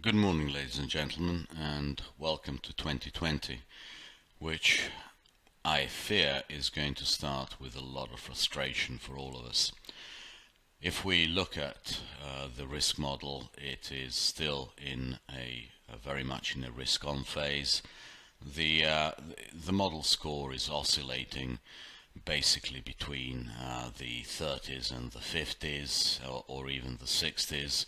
Good morning, ladies and gentlemen, and welcome to 2020, which I fear is going to start with a lot of frustration for all of us. If we look at the risk model, it is still in a very much in a risk-on phase. The model score is oscillating basically between the 30s and the 50s, or even the 60s.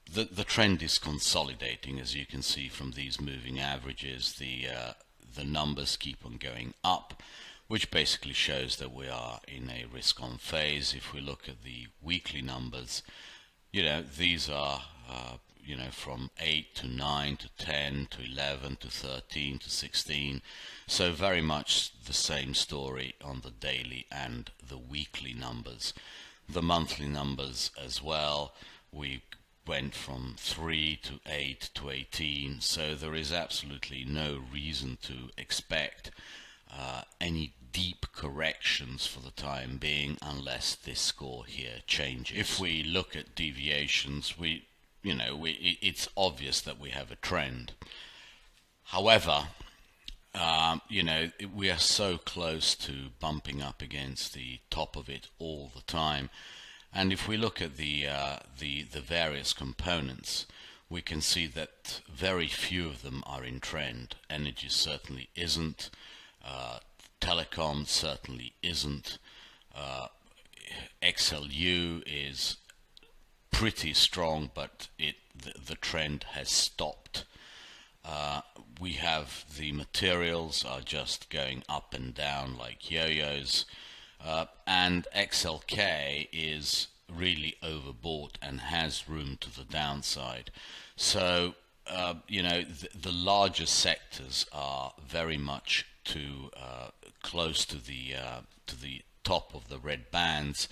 The trend is consolidating, as you can see from these moving averages. The numbers keep on going up, which basically shows that we are in a risk-on phase. If we look at the weekly numbers, these are from 8 to 9 to 10 to 11 to 13 to 16. So very much the same story on the daily and the weekly numbers. The monthly numbers as well, we went from 3 to 8 to 18, so there is absolutely no reason to expect any deep corrections for the time being unless this score here changes. If we look at deviations, it's obvious that we have a trend. However, we are so close to bumping up against the top of it all the time. And if we look at the various components, we can see that very few of them are in trend. Energy certainly isn't. Telecom certainly isn't. XLU is pretty strong, but the trend has stopped. We have the materials are just going up and down like yo-yos. And XLK is really overbought and has room to the downside. So, the larger sectors are very much close to the top of the red bands.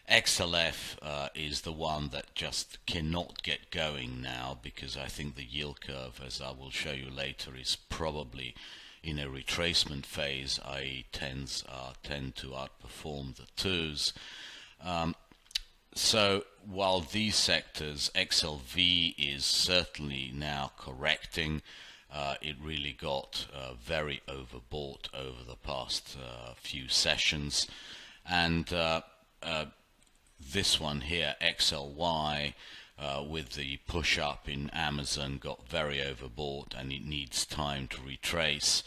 XLF is the one that just cannot get going now, because I think the yield curve, as I will show you later, is probably in a retracement phase, i.e. tend to outperform the twos. So while these sectors, XLV is certainly now correcting, it really got very overbought over the past few sessions. And this one here, XLY, with the push up in Amazon, got very overbought and it needs time to retrace.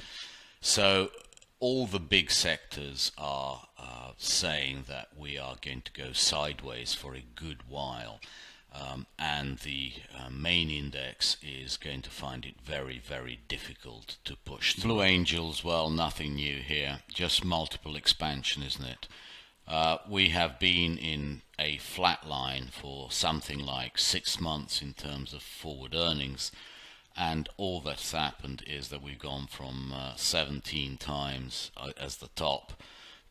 So all the big sectors are saying that we are going to go sideways for a good while, and the main index is going to find it very, very difficult to push through. Blue Angels, well, nothing new here, just multiple expansion, isn't it? We have been in a flat line for something like 6 months in terms of forward earnings, and all that's happened is that we've gone from 17 times as the top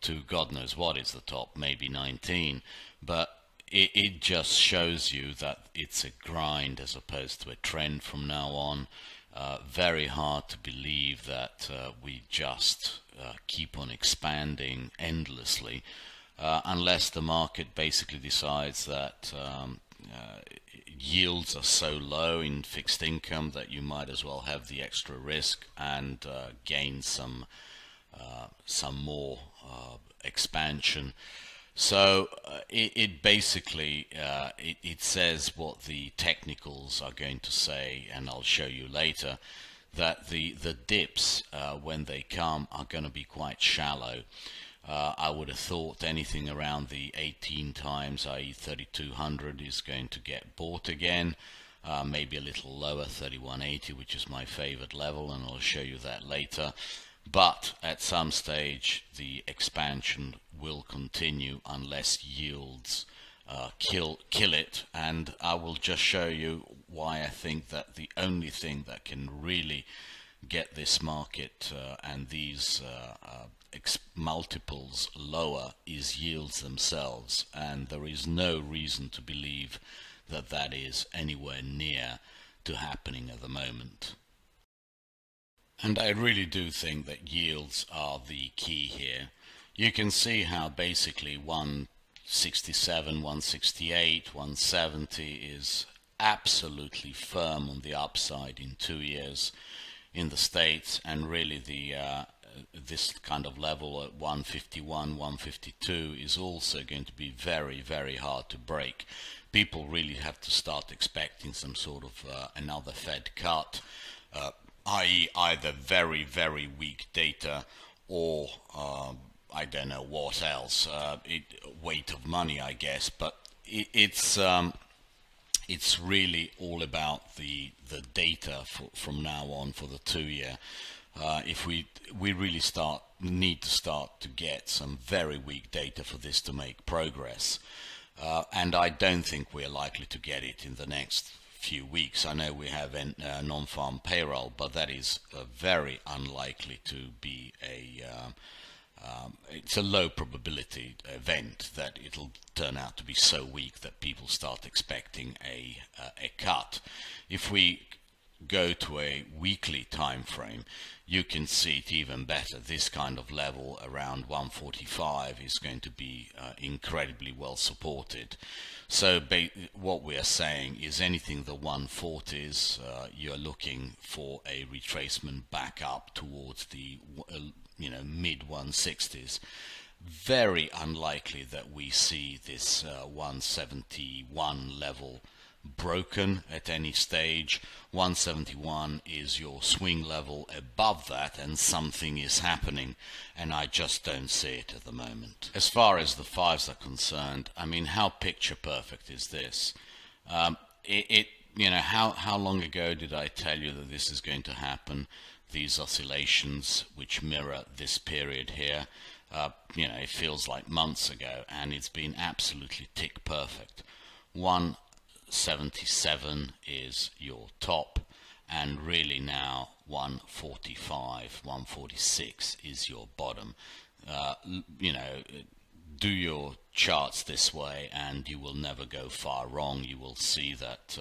to God knows what is the top, maybe 19, but it just shows you that it's a grind as opposed to a trend from now on. Very hard to believe that we just keep on expanding endlessly. Unless the market basically decides that yields are so low in fixed income that you might as well have the extra risk and gain some more expansion. So it basically it says what the technicals are going to say, and I'll show you later that the dips when they come are going to be quite shallow. I would have thought anything around the 18 times, i.e. 3200, is going to get bought again. Maybe a little lower, 3180, which is my favorite level, and I'll show you that later. But at some stage the expansion will continue unless yields kill it, and I will just show you why I think that the only thing that can really get this market and these multiples lower is yields themselves, and there is no reason to believe that that is anywhere near to happening at the moment. And I really do think that yields are the key here. You can see how basically 167, 168, 170 is absolutely firm on the upside in 2 years in the States, and really the this kind of level at 151, 152 is also going to be very, very hard to break. People really have to start expecting some sort of another Fed cut, i.e. either very, very weak data or I don't know what else, weight of money, I guess, but it's really all about the data from now on for the 2 year. If we really need to start to get some very weak data for this to make progress, and I don't think we're likely to get it in the next few weeks. I know we have non-farm payroll, but that is very unlikely to be it's a low probability event that it'll turn out to be so weak that people start expecting a cut. If we go to a weekly time frame, you can see it even better. This kind of level around 145 is going to be incredibly well supported. So what we are saying is anything the 140s, you're looking for a retracement back up towards the mid 160s. Very unlikely that we see this 171 level broken at any stage. 171 is your swing level. Above that and something is happening, and I just don't see it at the moment. As far as the fives are concerned, I mean, how picture perfect is this? How long ago did I tell you that this is going to happen? These oscillations which mirror this period here, it feels like months ago, and it's been absolutely tick perfect. 177 is your top, and really now 145, 146 is your bottom. Do your charts this way and you will never go far wrong. You will see that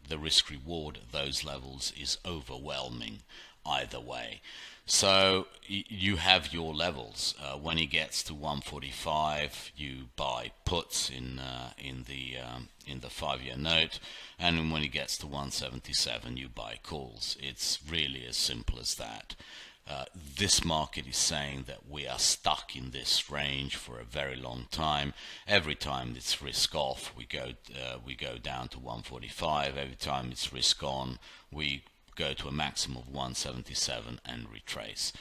the risk reward at those levels is overwhelming either way. So you have your levels. When it gets to 145, you buy puts in the 5-year note, and when it gets to 177, you buy calls. It's really as simple as that. This market is saying that we are stuck in this range for a very long time. Every time it's risk off, we go down to 145. Every time it's risk on, we go to a maximum of 177 and retrace.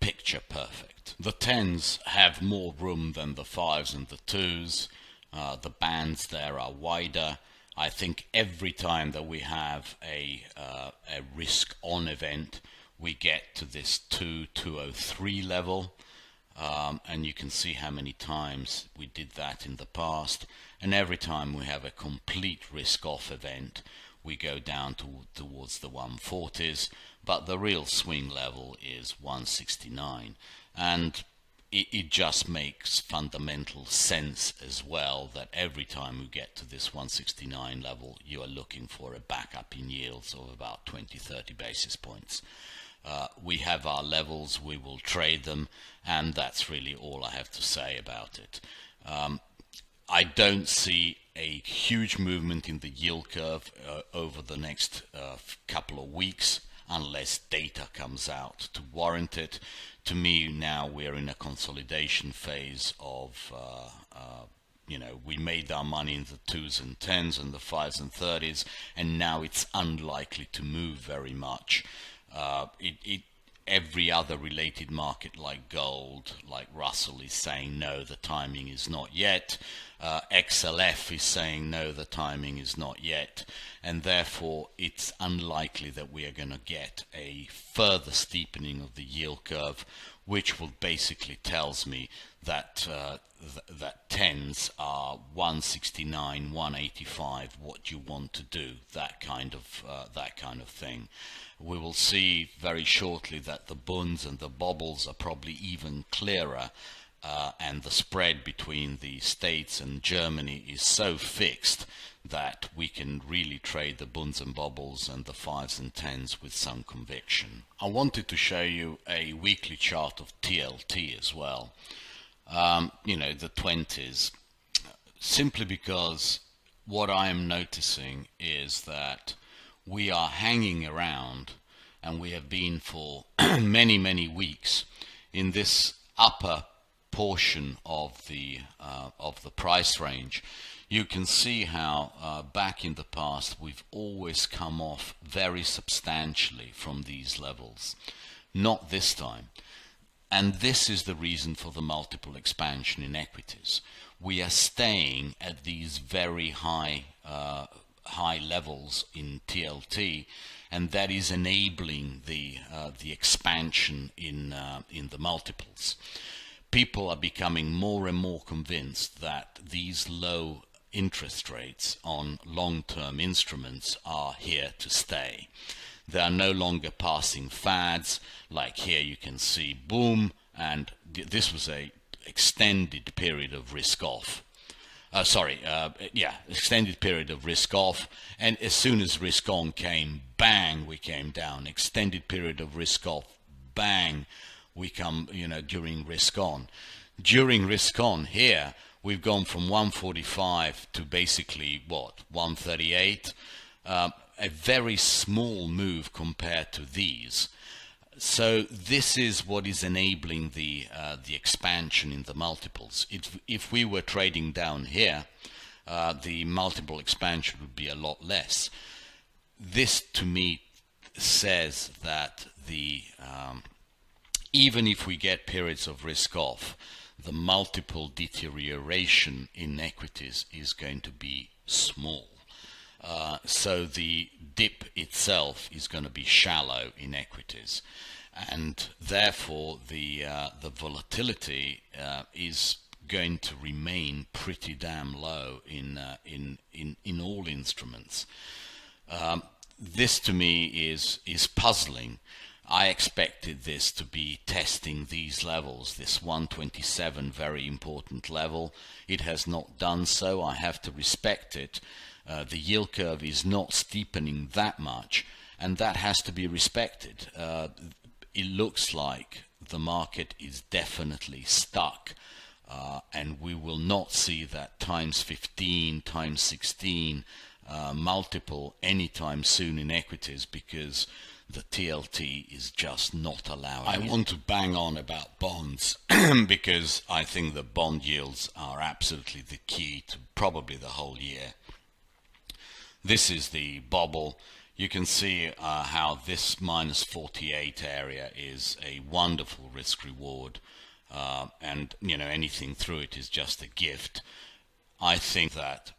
Picture perfect. The 10s have more room than the 5s and the 2s. The bands there are wider. I think every time that we have a risk on event, we get to this 203 level, and you can see how many times we did that in the past. And every time we have a complete risk off event, we go down towards the 140s, but the real swing level is 169, and it just makes fundamental sense as well that every time we get to this 169 level, you are looking for a backup in yields of about 20-30 basis points. We have our levels, we will trade them, and that's really all I have to say about it. I don't see a huge movement in the yield curve over the next couple of weeks unless data comes out to warrant it. To me, now we're in a consolidation phase of we made our money in the 2s and 10s and the 5s and 30s, and now it's unlikely to move very much. Every other related market like gold, like Russell, is saying no, the timing is not yet. XLF is saying no, the timing is not yet, and therefore it's unlikely that we are going to get a further steepening of the yield curve, which will basically tells me that that 10s are 169, 185, what you want to do, that kind of thing. We will see very shortly that the bunds and the bobbles are probably even clearer, and the spread between the States and Germany is so fixed that we can really trade the bunds and bobbles and the 5s and 10s with some conviction. I wanted to show you a weekly chart of TLT as well. The 20s, simply because what I am noticing is that we are hanging around, and we have been for many weeks in this upper portion of the price range. You can see how back in the past we've always come off very substantially from these levels. Not this time. And this is the reason for the multiple expansion in equities. We are staying at these very high levels in TLT, and that is enabling the expansion in the multiples. People are becoming more and more convinced that these low interest rates on long-term instruments are here to stay. They are no longer passing fads, like here you can see boom, and this was a extended period of risk off. Extended period of risk off, and as soon as risk on came, bang, we came down. Extended period of risk off, bang, we come, during risk on. During risk on here, we've gone from 145 to basically, 138? A very small move compared to these. So this is what is enabling the expansion in the multiples. If we were trading down here, the multiple expansion would be a lot less. This to me says that even if we get periods of risk off, the multiple deterioration in equities is going to be small. So the dip itself is going to be shallow in equities, and therefore the volatility is going to remain pretty damn low in all instruments. This to me is puzzling. I expected this to be testing these levels, this 127 very important level. It has not done so. I have to respect it. The yield curve is not steepening that much, and that has to be respected. It looks like the market is definitely stuck, and we will not see that times 15, times 16 multiple anytime soon in equities, because the TLT is just not allowing it. I want to bang on about bonds because I think the bond yields are absolutely the key to probably the whole year. This is the bubble. You can see how this minus 48 area is a wonderful risk reward, and anything through it is just a gift. I think that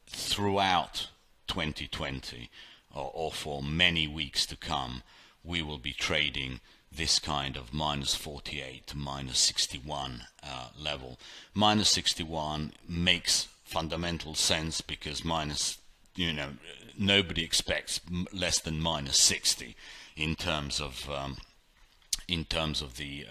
throughout 2020 or for many weeks to come, we will be trading this kind of minus 48 to minus 61 level. Minus 61 makes fundamental sense because nobody expects less than minus 60 in terms of the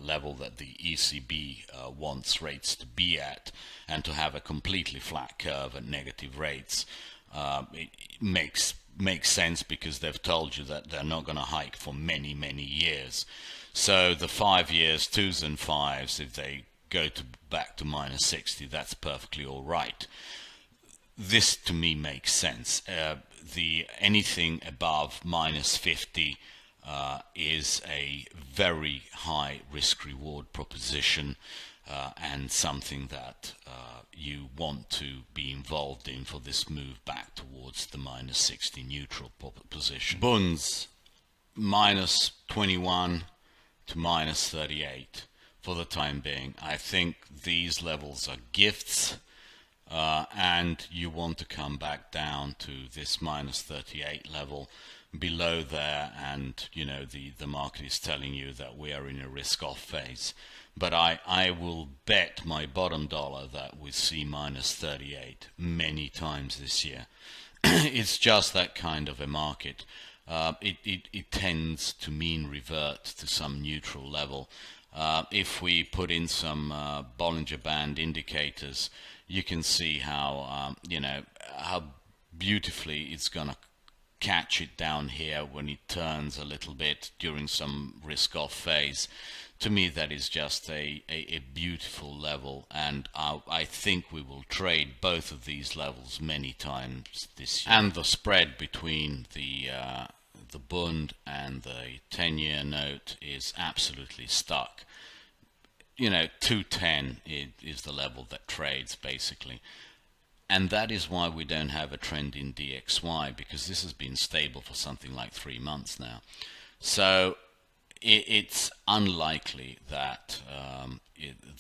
level that the ECB wants rates to be at, and to have a completely flat curve at negative rates. It makes sense because they've told you that they're not going to hike for many years. So the 5 years, 2s and 5s, if they go back to minus 60, that's perfectly all right. This to me makes sense. Anything above minus 50 is a very high risk reward proposition, and something that you want to be involved in for this move back towards the minus 60 neutral position. Bunds minus 21 to minus 38 for the time being. I think these levels are gifts, and you want to come back down to this minus 38 level below there, and the market is telling you that we are in a risk off phase. But I will bet my bottom dollar that we see minus 38 many times this year. It's just that kind of a market. It tends to mean revert to some neutral level. If we put in some Bollinger Band indicators, you can see how how beautifully it's gonna catch it down here when it turns a little bit during some risk off phase to me that is just a beautiful level, and I think we will trade both of these levels many times this year. And the spread between the Bund and the 10-year note is absolutely stuck. 210 is the level that trades basically. And that is why we don't have a trend in DXY, because this has been stable for something like 3 months now. So it's unlikely that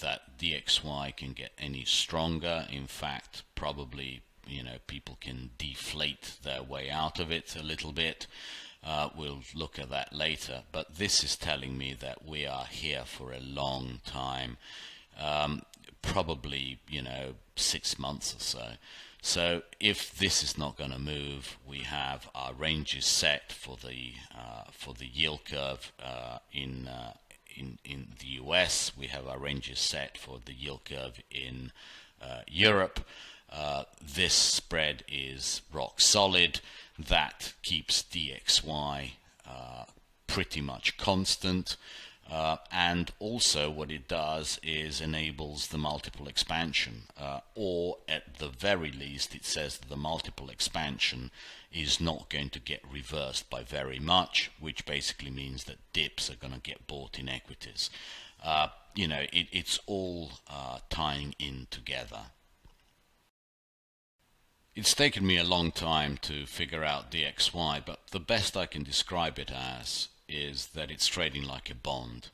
that DXY can get any stronger. In fact, probably people can deflate their way out of it a little bit. We'll look at that later, but this is telling me that we are here for a long time, probably 6 months or so. So if this is not going to move, we have our ranges set for the yield curve in the US. We have our ranges set for the yield curve in Europe. This spread is rock solid. That keeps DXY pretty much constant. And also what it does is enables the multiple expansion, or at the very least it says that the multiple expansion is not going to get reversed by very much, which basically means that dips are going to get bought in equities. It's all tying in together. It's taken me a long time to figure out DXY, but the best I can describe it as is that it's trading like a bond.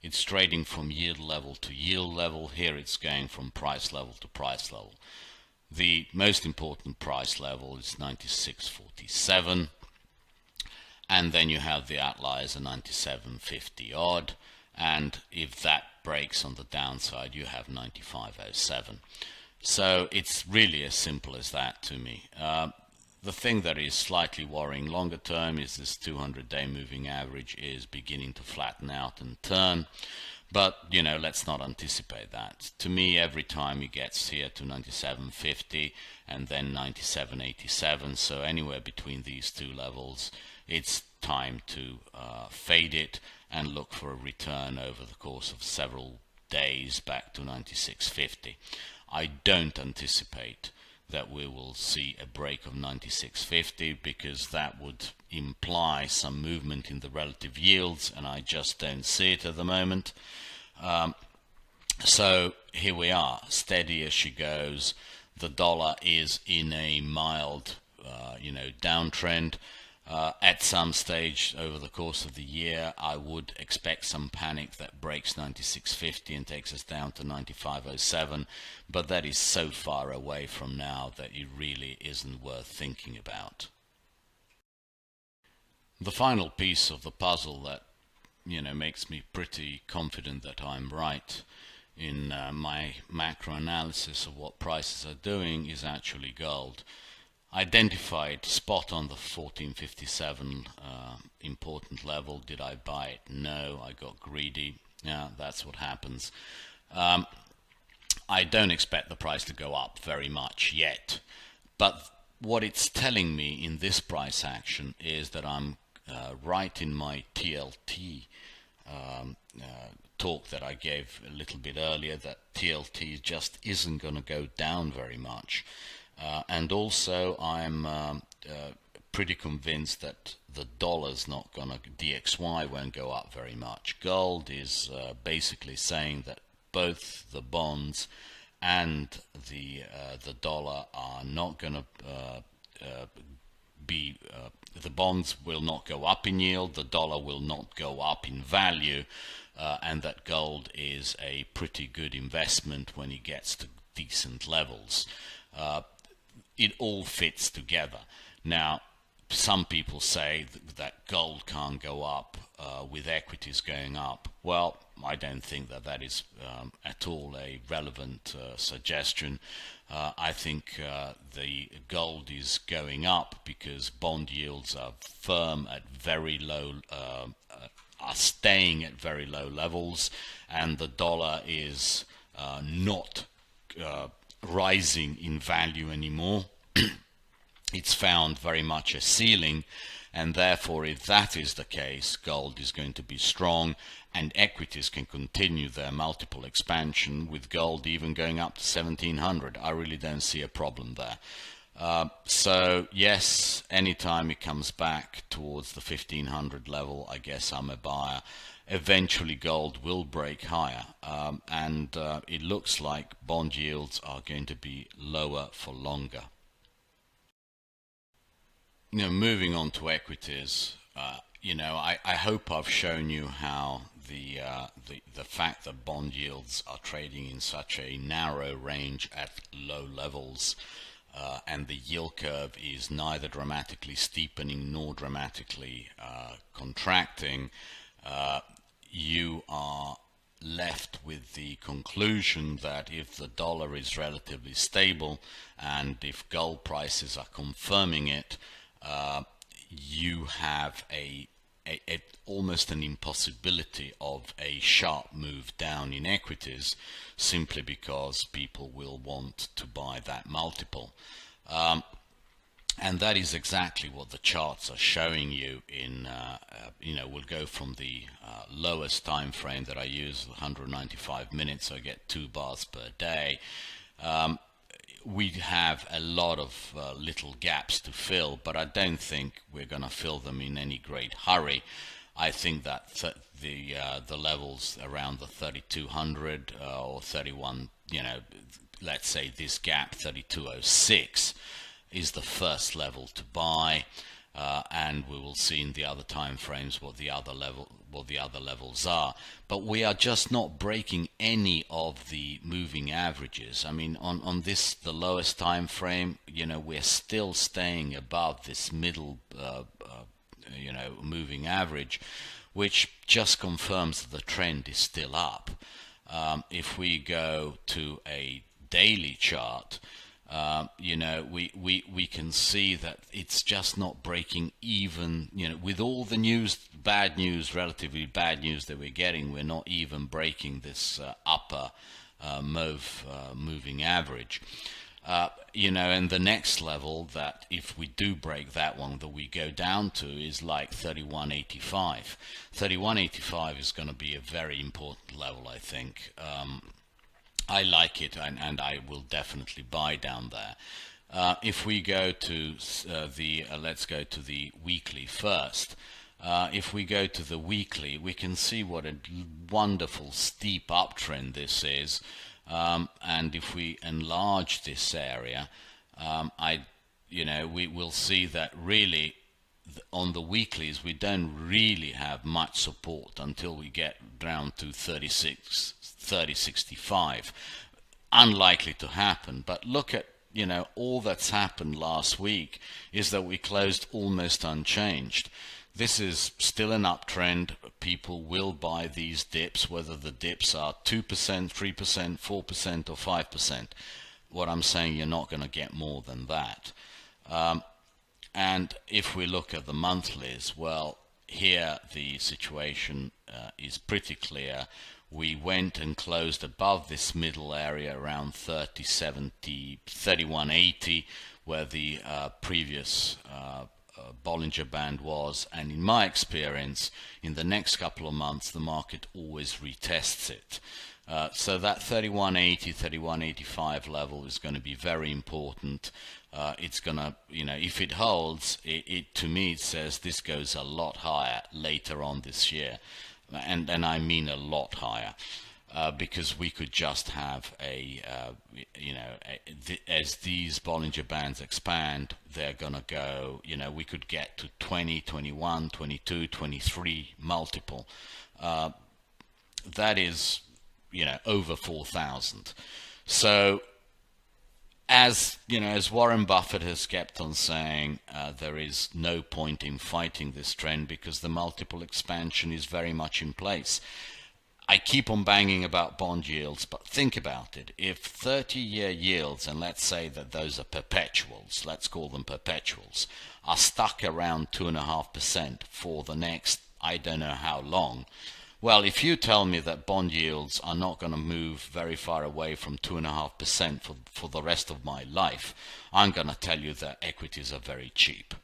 It's trading from yield level to yield level. Here it's going from price level to price level. The most important price level is 96.47, and then you have the outliers at 97.50 odd, and if that breaks on the downside you have 95.07. So it's really as simple as that to me. The thing that is slightly worrying longer term is this 200-day moving average is beginning to flatten out and turn. But, let's not anticipate that. To me, every time it gets here to 97.50 and then 97.87, so anywhere between these two levels, it's time to fade it and look for a return over the course of several days back to 96.50. I don't anticipate that we will see a break of 96.50, because that would imply some movement in the relative yields, and I just don't see it at the moment. So here we are, steady as she goes. The dollar is in a mild downtrend. At some stage over the course of the year, I would expect some panic that breaks 96.50 and takes us down to 95.07, but that is so far away from now that it really isn't worth thinking about. The final piece of the puzzle that makes me pretty confident that I'm right in my macro analysis of what prices are doing is actually gold. Identified spot on the 1457 important level. Did I buy it? No, I got greedy. Yeah, that's what happens. I don't expect the price to go up very much yet, but what it's telling me in this price action is that I'm right in my TLT talk that I gave a little bit earlier, that TLT just isn't going to go down very much. And also I'm pretty convinced that the dollar's not going to, DXY won't go up very much. Gold is basically saying that both the bonds and the dollar are not going to the bonds will not go up in yield, the dollar will not go up in value, and that gold is a pretty good investment when it gets to decent levels. It all fits together. Now, some people say that gold can't go up with equities going up. Well, I don't think that is at all a relevant suggestion. I think the gold is going up because bond yields are firm at very low, are staying at very low levels, and the dollar is not rising in value anymore. it's found very much a ceiling, and therefore if that is the case, gold is going to be strong and equities can continue their multiple expansion, with gold even going up to 1700. I really don't see a problem there. So yes, anytime it comes back towards the 1500 level, I guess I'm a buyer. Eventually gold will break higher, and it looks like bond yields are going to be lower for longer. Moving on to equities, I hope I've shown you how the fact that bond yields are trading in such a narrow range at low levels, and the yield curve is neither dramatically steepening nor dramatically contracting, you are left with the conclusion that if the dollar is relatively stable and if gold prices are confirming it, you have almost an impossibility of a sharp move down in equities, simply because people will want to buy that multiple. And that is exactly what the charts are showing you in, we'll go from the lowest time frame that I use, 195 minutes, so I get 2 bars per day. We have a lot of little gaps to fill, but I don't think we're going to fill them in any great hurry. I think that the levels around the 3200 or 31, let's say this gap 3206 is the first level to buy, and we will see in the other time frames what the other levels are. But we are just not breaking any of the moving averages. I mean, on this, the lowest time frame, we're still staying above this middle moving average, which just confirms that the trend is still up. If we go to a daily chart, we can see that it's just not breaking even, with all the news, relatively bad news that we're getting, we're not even breaking this upper moving average. And the next level, that if we do break that one, that we go down to, is like 3185. 3185 is going to be a very important level, I think. I like it, and I will definitely buy down there. If we go to let's go to the weekly first. If we go to the weekly, we can see what a wonderful steep uptrend this is. And if we enlarge this area, we will see that really on the weeklies we don't really have much support until we get down to 3065. Unlikely to happen, but look at all that's happened last week is that we closed almost unchanged. This is still an uptrend. People will buy these dips, whether the dips are 2%, 3%, 4%, or 5%. What I'm saying, you're not going to get more than that. And if we look at the monthlies, well, here the situation is pretty clear. We went and closed above this middle area around 3070, 3180, where the previous Bollinger Band was, and in my experience, in the next couple of months, the market always retests it. So that 3180, 3185 level is going to be very important. It's going to, if it holds, it to me it says this goes a lot higher later on this year, and I mean a lot higher. Because we could just have as these Bollinger Bands expand, they're going to go, we could get to 20, 21, 22, 23 multiple. That is, over 4,000. So, as Warren Buffett has kept on saying, there is no point in fighting this trend because the multiple expansion is very much in place. I keep on banging about bond yields, but think about it. If 30-year yields, and let's say that those are perpetuals, let's call them perpetuals, are stuck around 2.5% for the next, I don't know how long, Well, if you tell me that bond yields are not going to move very far away from 2.5% for the rest of my life, I'm going to tell you that equities are very cheap.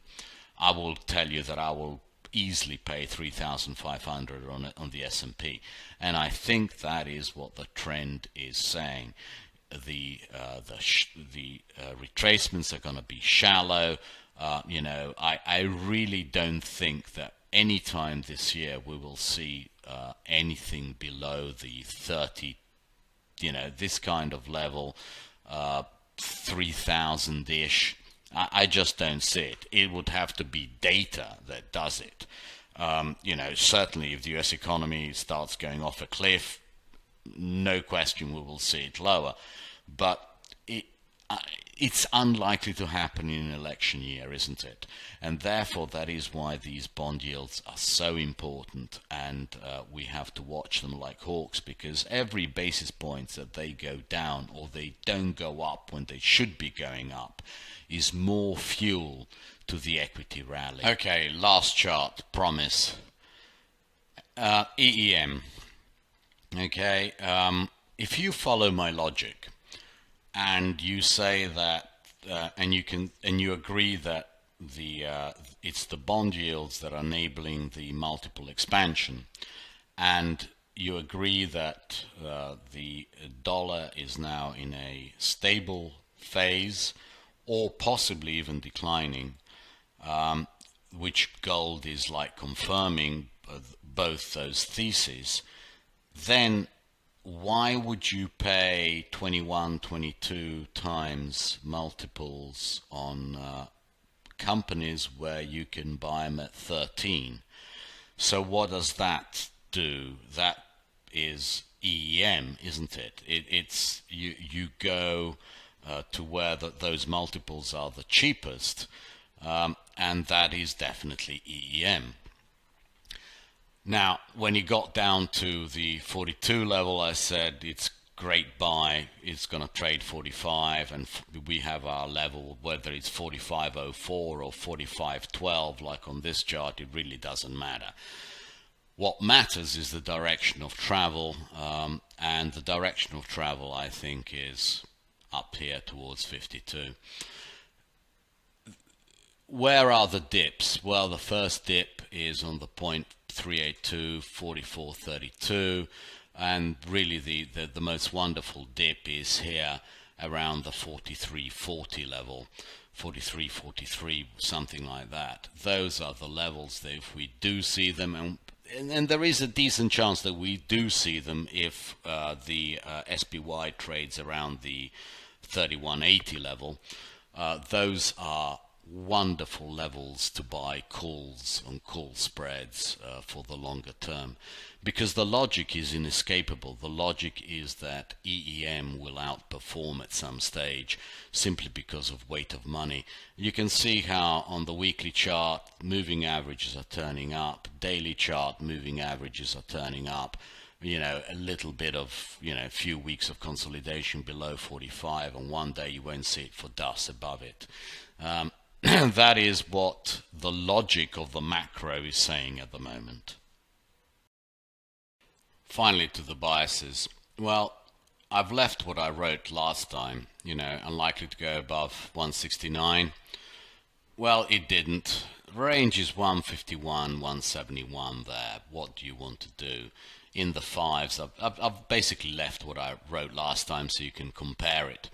I will tell you that I will easily pay 3,500 on the S&P, and I think that is what the trend is saying. The retracements are going to be shallow. I really don't think that any time this year we will see anything below the 30, this kind of level, 3,000-ish. I just don't see it. It would have to be data that does it. Certainly if the US economy starts going off a cliff, no question we will see it lower. But it's unlikely to happen in an election year, isn't it? And therefore that is why these bond yields are so important, and we have to watch them like hawks, because every basis point that they go down or they don't go up when they should be going up is more fuel to the equity rally. Okay, last chart, promise. EEM. Okay, if you follow my logic and you say that and you agree that it's the bond yields that are enabling the multiple expansion, and you agree that the dollar is now in a stable phase or possibly even declining, which gold is like confirming both those theses, then why would you pay 21, 22 times multiples on companies where you can buy them at 13? So what does that do? That is EEM, isn't it? It's you go to where those multiples are the cheapest, and that is definitely EEM. Now, when you got down to the 42 level, I said it's great buy, it's going to trade 45, and we have our level, whether it's 45.04 or 45.12 like on this chart, it really doesn't matter. What matters is the direction of travel, and the direction of travel, I think, is up here towards 52. Where are the dips? Well, the first dip is on the point 382, 44.32, and really the most wonderful dip is here around the 43.40 level, 43.43, something like that. Those are the levels that if we do see them, and there is a decent chance that we do see them if the SPY trades around the 31.80 level. Those are wonderful levels to buy calls on call spreads for the longer term, because the logic is inescapable. The logic is that EEM will outperform at some stage simply because of weight of money. You can see how on the weekly chart moving averages are turning up, daily chart moving averages are turning up, a little bit of, a few weeks of consolidation below 45, and one day you won't see it for dust above it. That is what the logic of the macro is saying at the moment. Finally, to the biases. Well, I've left what I wrote last time, unlikely to go above 169. Well, it didn't. Range is 151, 171 there. What do you want to do? In the fives, I've basically left what I wrote last time so you can compare it.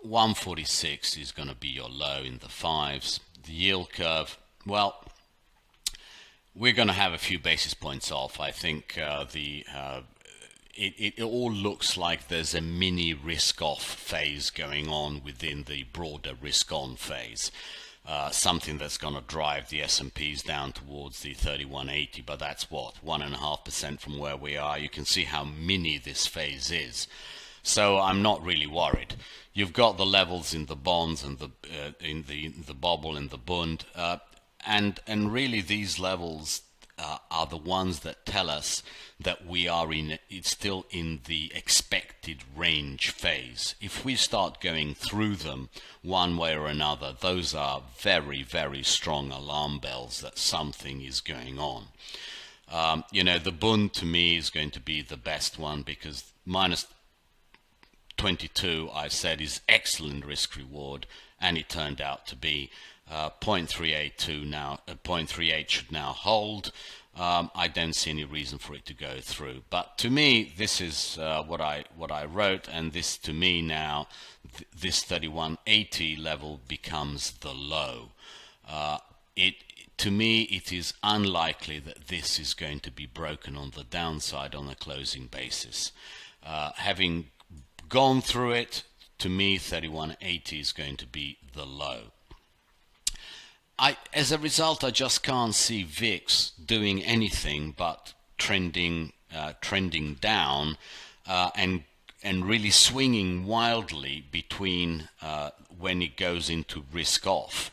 146 is going to be your low in the fives. The yield curve, well, we're going to have a few basis points off. I think it all looks like there's a mini risk-off phase going on within the broader risk-on phase. Something that's going to drive the S&Ps down towards the 3180, but that's what, 1.5% from where we are. You can see how mini this phase is. So I'm not really worried. You've got the levels in the bonds and in the bobble and the bund, and really these levels are the ones that tell us that we are still in the expected range phase. If we start going through them one way or another, those are very, very strong alarm bells that something is going on. You know, the Bund to me is going to be the best one, because minus 22 I said is excellent risk reward, and it turned out to be 0.382 now. 0.38 should now hold. I don't see any reason for it to go through. But to me, this is what I wrote, and this to me now, this 3180 level becomes the low. To me, it is unlikely that this is going to be broken on the downside on a closing basis. Having gone through it, to me, 3180 is going to be the low. As a result, I just can't see VIX doing anything but trending down, and really swinging wildly between when it goes into risk off.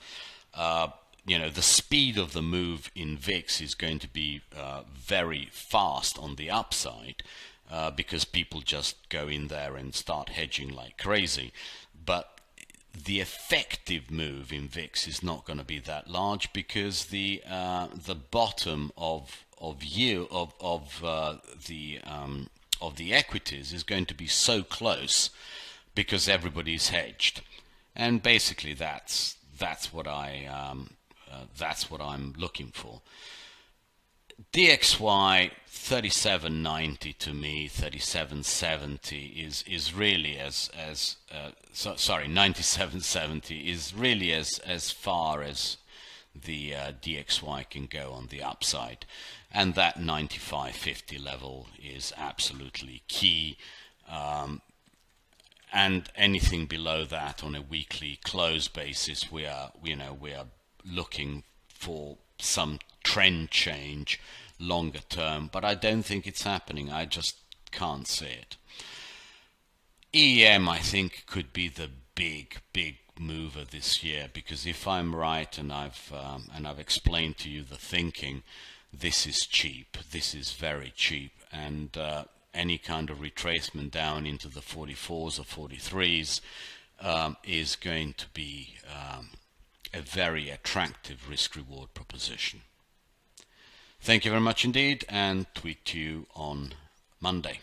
You know, the speed of the move in VIX is going to be very fast on the upside, because people just go in there and start hedging like crazy. But the effective move in VIX is not going to be that large, because the bottom of the equities is going to be so close, because everybody's hedged, and basically that's what I'm looking for. DXY 3790 to me, 3770 is really sorry, 9770 is really as far as the DXY can go on the upside, and that 9550 level is absolutely key. And anything below that on a weekly close basis, we are looking for some trend change longer term, but I don't think it's happening. I just can't see it. EM, I think, could be the big mover this year, because if I'm right, and I've explained to you the thinking, this is cheap. This is very cheap, and any kind of retracement down into the 44s or 43s is going to be a very attractive risk-reward proposition. Thank you very much indeed, and tweet to you on Monday.